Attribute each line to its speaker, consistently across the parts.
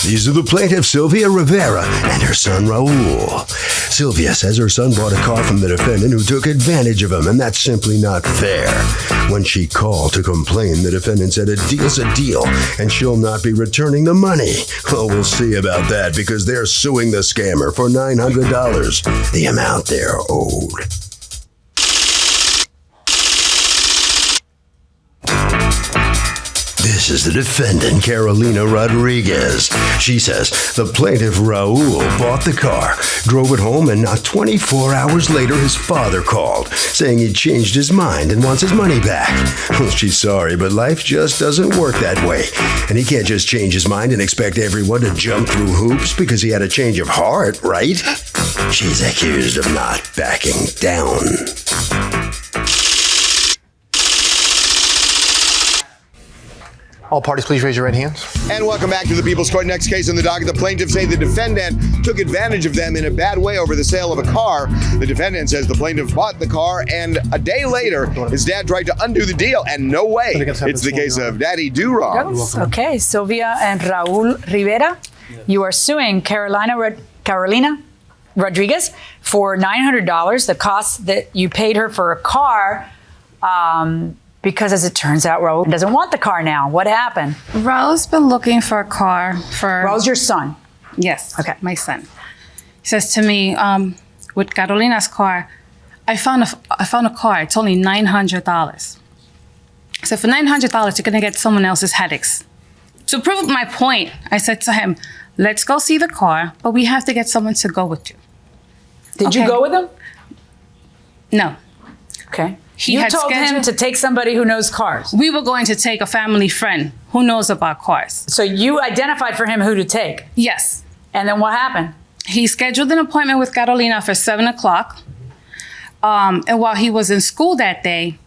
Speaker 1: These are the plaintiff, Sylvia Rivera, and her son, Raul. Sylvia says her son bought a car from the defendant who took advantage of him, and that's simply not fair. When she called to complain, the defendant said a deal's a deal, and she'll not be returning the money. Well, we'll see about that, because they're suing the scammer for $900, the amount they're owed. This is the defendant, Carolina Rodriguez. She says the plaintiff, Raul, bought the car, drove it home, and not 24 hours later, his father called, saying he'd changed his mind and wants his money back. Well, she's sorry, but life just doesn't work that way. And he can't just change his mind and expect everyone to jump through hoops because he had a change of heart, right? She's accused of not backing down.
Speaker 2: All parties, please raise your right hands.
Speaker 3: And welcome back to the People's Court. Next case in the docket, the plaintiffs say the defendant took advantage of them in a bad way over the sale of a car. The defendant says the plaintiff bought the car, and a day later, his dad tried to undo the deal, and no way. It's the case of Daddy Do-Wrong.
Speaker 4: Okay, Sylvia and Raul Rivera, you are suing Carolina Rodriguez for $900, the cost that you paid her for a car, because as it turns out, Raul doesn't want the car now. What happened?
Speaker 5: Raul's been looking for a car for...
Speaker 4: Raul's your son?
Speaker 5: Yes,
Speaker 4: okay.
Speaker 5: My son. He says to me, with Carolina's car, I found a car, it's only $900. So for $900, you're gonna get someone else's headaches. To prove my point, I said to him, let's go see the car, but we have to get someone to go with you.
Speaker 4: Did you go with him?
Speaker 5: No.
Speaker 4: Okay. You told him to take somebody who knows cars.
Speaker 5: We were going to take a family friend who knows about cars.
Speaker 4: So you identified for him who to take?
Speaker 5: Yes.
Speaker 4: And then what happened?
Speaker 5: He scheduled an appointment with Carolina for 7 o'clock. And while he was in school that day,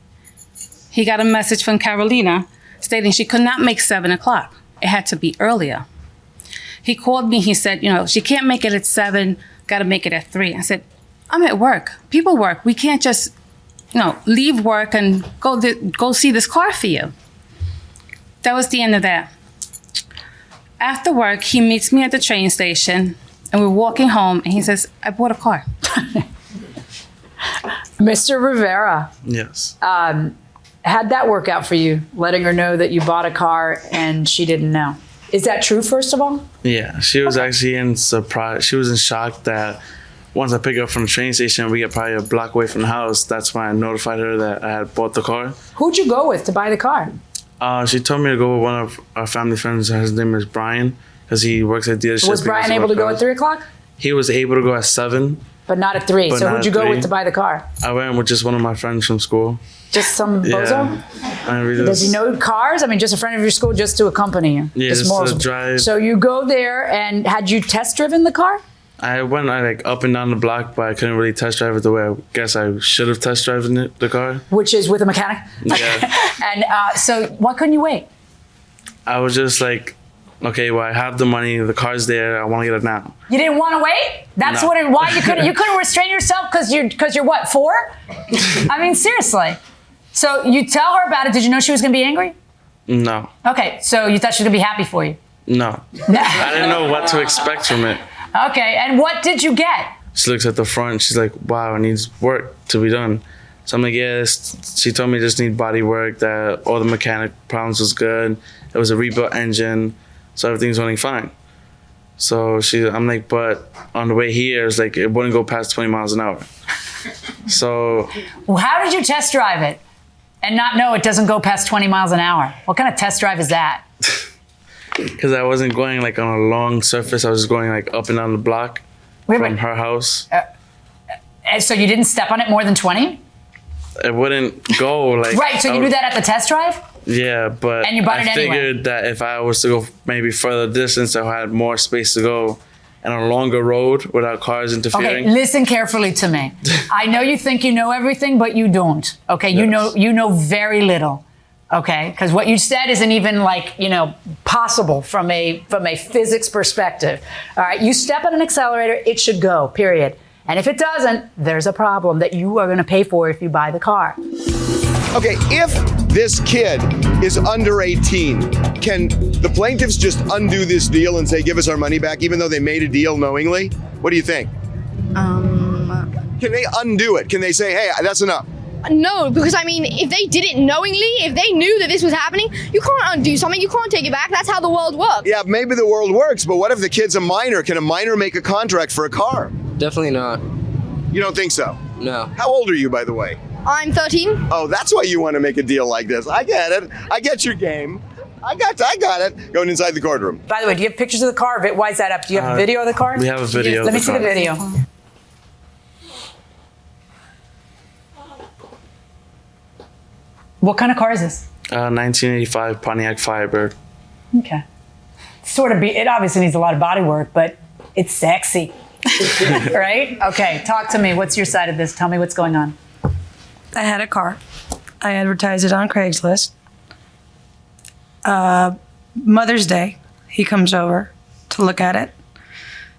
Speaker 5: he got a message from Carolina stating she could not make 7 o'clock. It had to be earlier. He called me, he said, she can't make it at 7, gotta make it at 3. I said, I'm at work. People work. We can't just leave work and go see this car for you. That was the end of that. After work, he meets me at the train station, and we're walking home, and he says, I bought a car.
Speaker 4: Mr. Rivera.
Speaker 6: Yes.
Speaker 4: How'd that work out for you, letting her know that you bought a car and she didn't know? Is that true, first of all?
Speaker 6: Yeah, she was actually in surprise. She was in shock that once I pick her up from the train station, we get probably a block away from the house. That's when I notified her that I had bought the car.
Speaker 4: Who'd you go with to buy the car?
Speaker 6: She told me to go with one of our family friends. His name is Brian, because he works at dealership.
Speaker 4: Was Brian able to go at 3 o'clock?
Speaker 6: He was able to go at 7.
Speaker 4: But not at 3. So who'd you go with to buy the car?
Speaker 6: I went with just one of my friends from school.
Speaker 4: Just some bozo? Does he know cars? I mean, just a friend of your school just to accompany you?
Speaker 6: Yeah, just to drive.
Speaker 4: So you go there, and had you test driven the car?
Speaker 6: I went up and down the block, but I couldn't really test drive it the way I guess I should have test driven the car.
Speaker 4: Which is with a mechanic?
Speaker 6: Yeah.
Speaker 4: And so why couldn't you wait?
Speaker 6: I was just like, okay, well, I have the money, the car's there, I want to get it now.
Speaker 4: You didn't want to wait? That's
Speaker 6: No.
Speaker 4: why you couldn't restrain yourself because you're what, 4? I mean, seriously. So you tell her about it. Did you know she was going to be angry?
Speaker 6: No.
Speaker 4: Okay, so you thought she was going to be happy for you?
Speaker 6: No. I didn't know what to expect from it.
Speaker 4: Okay, and what did you get?
Speaker 6: She looks at the front, she's like, wow, it needs work to be done. So I'm like, yes. She told me it just need body work, that all the mechanic problems was good. It was a rebuilt engine, so everything's running fine. So I'm like, but on the way here, it's like, it wouldn't go past 20 miles an hour. So.
Speaker 4: Well, how did you test drive it and not know it doesn't go past 20 miles an hour? What kind of test drive is that?
Speaker 6: Because I wasn't going on a long surface. I was just going up and down the block from her house.
Speaker 4: So you didn't step on it more than 20?
Speaker 6: It wouldn't go
Speaker 4: Right, so you knew that at the test drive?
Speaker 6: Yeah, but
Speaker 4: and you bought it
Speaker 6: I figured that if I was to go maybe further distance, I had more space to go and a longer road without cars interfering.
Speaker 4: Okay, listen carefully to me. I know you think you know everything, but you don't. Okay, yes. You know very little. Okay, because what you said isn't even possible from a physics perspective. All right, you step on an accelerator, it should go, period. And if it doesn't, there's a problem that you are going to pay for if you buy the car.
Speaker 3: Okay, if this kid is under 18. Can the plaintiffs just undo this deal and say, give us our money back, even though they made a deal knowingly? What do you think? Can they undo it? Can they say, hey, that's enough?
Speaker 7: No, because I mean, if they did it knowingly, if they knew that this was happening, you can't undo something, you can't take it back. That's how the world works.
Speaker 3: Yeah, maybe the world works, but what if the kid's a minor? Can a minor make a contract for a car?
Speaker 8: Definitely not.
Speaker 3: You don't think so?
Speaker 8: No.
Speaker 3: How old are you, by the way?
Speaker 7: I'm 13.
Speaker 3: Oh, that's why you want to make a deal like this. I get it. I get your game. I got it. Going inside the courtroom.
Speaker 4: By the way, do you have pictures of the car? Why is that up? Do you have a video of the car?
Speaker 6: We have a video.
Speaker 4: Let me see the video. What kind of car is this?
Speaker 6: 1985 Pontiac Firebird.
Speaker 4: Okay. It obviously needs a lot of body work, but it's sexy. Right? Okay, talk to me. What's your side of this? Tell me what's going on.
Speaker 9: I had a car. I advertised it on Craigslist. Mother's Day, he comes over to look at it.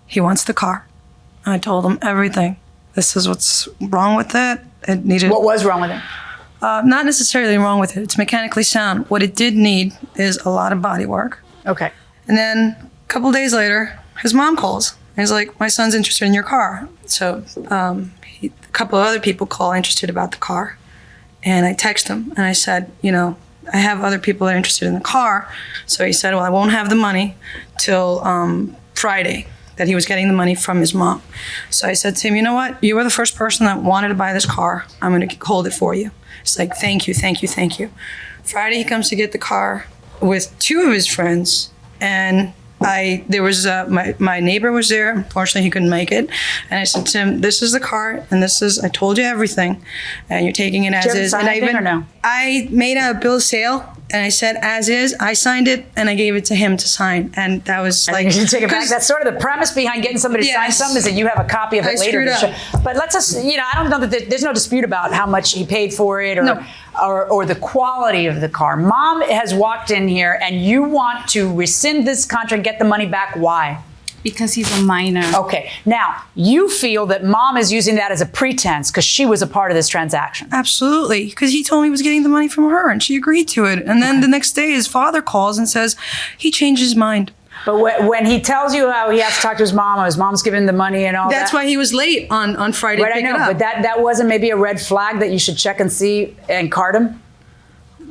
Speaker 9: He wants the car. I told him everything. This is what's wrong with it. It needed.
Speaker 4: What was wrong with it?
Speaker 9: Not necessarily wrong with it. It's mechanically sound. What it did need is a lot of body work.
Speaker 4: Okay.
Speaker 9: And then a couple days later, his mom calls. He's like, my son's interested in your car. So a couple of other people call interested about the car. And I text him and I said, I have other people that are interested in the car. So he said, well, I won't have the money till Friday, that he was getting the money from his mom. So I said to him, you know what? You were the first person that wanted to buy this car. I'm going to hold it for you. It's like, thank you, thank you, thank you. Friday, he comes to get the car with two of his friends. And there was my neighbor was there. Unfortunately, he couldn't make it. And I said to him, "This is the car, and I told you everything, and you're taking it as is." And I made a bill of sale, and I said as is. I signed it, and I gave it to him to sign, and that was like.
Speaker 4: You should take it back. That's sort of the premise behind getting somebody to sign something is that you have a copy of it later. But let's just, I don't know that there's no dispute about how much he paid for it or the quality of the car. Mom has walked in here, and you want to rescind this contract, get the money back. Why?
Speaker 5: Because he's a minor.
Speaker 4: Okay. Now, you feel that mom is using that as a pretense because she was a part of this transaction.
Speaker 9: Absolutely. Because he told me he was getting the money from her and she agreed to it. And then the next day his father calls and says he changed his mind.
Speaker 4: But when he tells you how he has to talk to his mom, or his mom's giving the money and all
Speaker 9: that's why he was late on Friday.
Speaker 4: Right, I know. But that wasn't maybe a red flag that you should check and see and card him?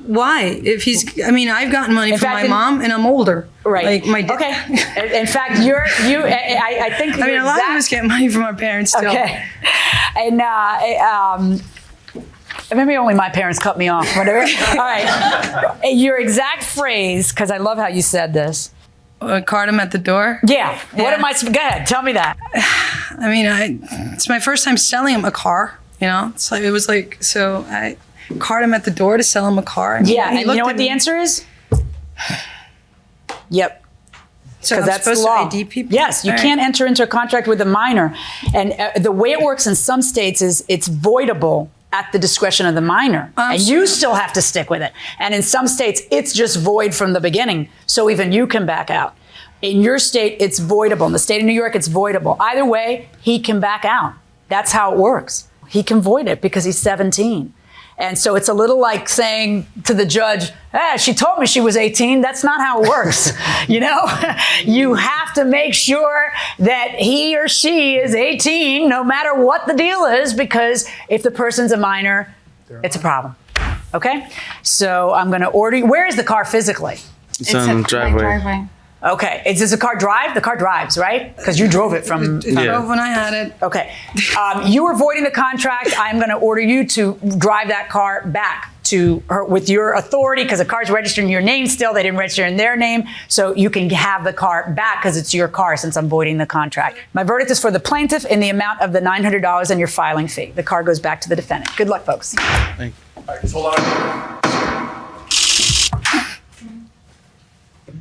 Speaker 9: Why? I've gotten money from my mom, and I'm older.
Speaker 4: Right. Okay. In fact, I think.
Speaker 9: A lot of us get money from our parents still.
Speaker 4: Okay. And maybe only my parents cut me off. Whatever. All right. Your exact phrase, because I love how you said this.
Speaker 9: Card him at the door.
Speaker 4: Yeah. What am I? Go ahead. Tell me that.
Speaker 9: It's my first time selling him a car. So it was like I card him at the door to sell him a car.
Speaker 4: Yeah, and you know what the answer is? Yep.
Speaker 9: So I'm
Speaker 4: that's
Speaker 9: supposed
Speaker 4: law.
Speaker 9: to ID people?
Speaker 4: Yes, you can't enter into a contract with a minor. And the way it works in some states is it's voidable at the discretion of the minor. And you still have to stick with it. And in some states, it's just void from the beginning. So even you can back out. In your state, it's voidable. In the state of New York, it's voidable. Either way, he can back out. That's how it works. He can void it because he's 17. And so it's a little like saying to the judge, she told me she was 18. That's not how it works. You have to make sure that he or she is 18, no matter what the deal is, because if the person's a minor, it's a problem. Okay? So I'm going to order you. Where is the car physically?
Speaker 6: It's on the driveway.
Speaker 4: Okay. Does the car drive? The car drives, right? Because you drove it from...
Speaker 9: It drove when I had it.
Speaker 4: Okay. You were voiding the contract. I'm going to order you to drive that car back to her with your authority, because the car's registered in your name still. They didn't register in their name. So you can have the car back because it's your car since I'm voiding the contract. My verdict is for the plaintiff in the amount of the $900 and your filing fee. The car goes back to the defendant. Good luck, folks.
Speaker 6: Thank you.
Speaker 3: All right, just hold on.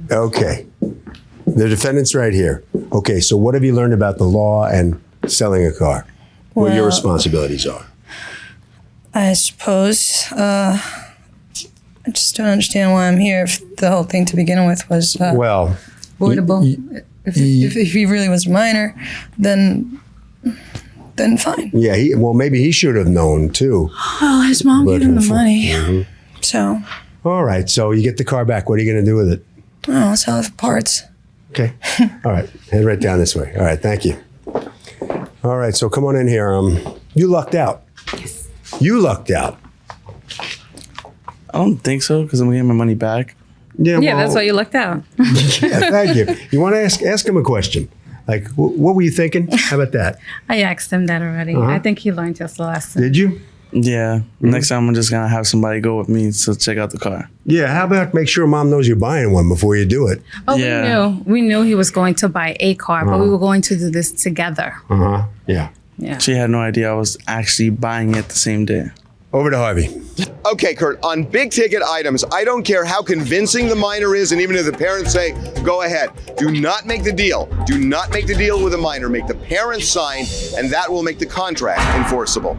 Speaker 1: Okay. The defendant's right here. Okay, so what have you learned about the law and selling a car? What your responsibilities are?
Speaker 9: I suppose I just don't understand why I'm here if the whole thing to begin with was voidable. If he really was minor, then fine.
Speaker 1: Yeah, maybe he should have known too.
Speaker 9: Well, his mom gave him the money. So
Speaker 1: All right, so you get the car back. What are you going to do with it?
Speaker 9: Oh, I'll sell it for parts.
Speaker 1: Okay. All right. Head right down this way. All right. Thank you. All right. So come on in here. You lucked out. Yes. You lucked out.
Speaker 6: I don't think so because I'm getting my money back.
Speaker 1: Yeah.
Speaker 5: Yeah,
Speaker 1: well,
Speaker 5: that's why you looked out.
Speaker 1: Yeah. Thank you. You want to ask him a question? Like, what were you thinking? How about that?
Speaker 5: I asked him that already. I think he learned just the lesson.
Speaker 1: Did you?
Speaker 6: Yeah. Next time I'm just gonna have somebody go with me to check out the car.
Speaker 1: Yeah. How about make sure Mom knows you're buying one before you do it?
Speaker 5: Oh,
Speaker 6: Yeah.
Speaker 5: we knew he was going to buy a car, but we were going to do this together.
Speaker 1: Yeah.
Speaker 5: Yeah.
Speaker 6: She had no idea I was actually buying it the same day.
Speaker 1: Over to Harvey.
Speaker 3: Okay, Kurt, on big ticket items, I don't care how convincing the minor is, and even if the parents say, go ahead, do not make the deal. Do not make the deal with a minor. Make the parents sign, and that will make the contract enforceable.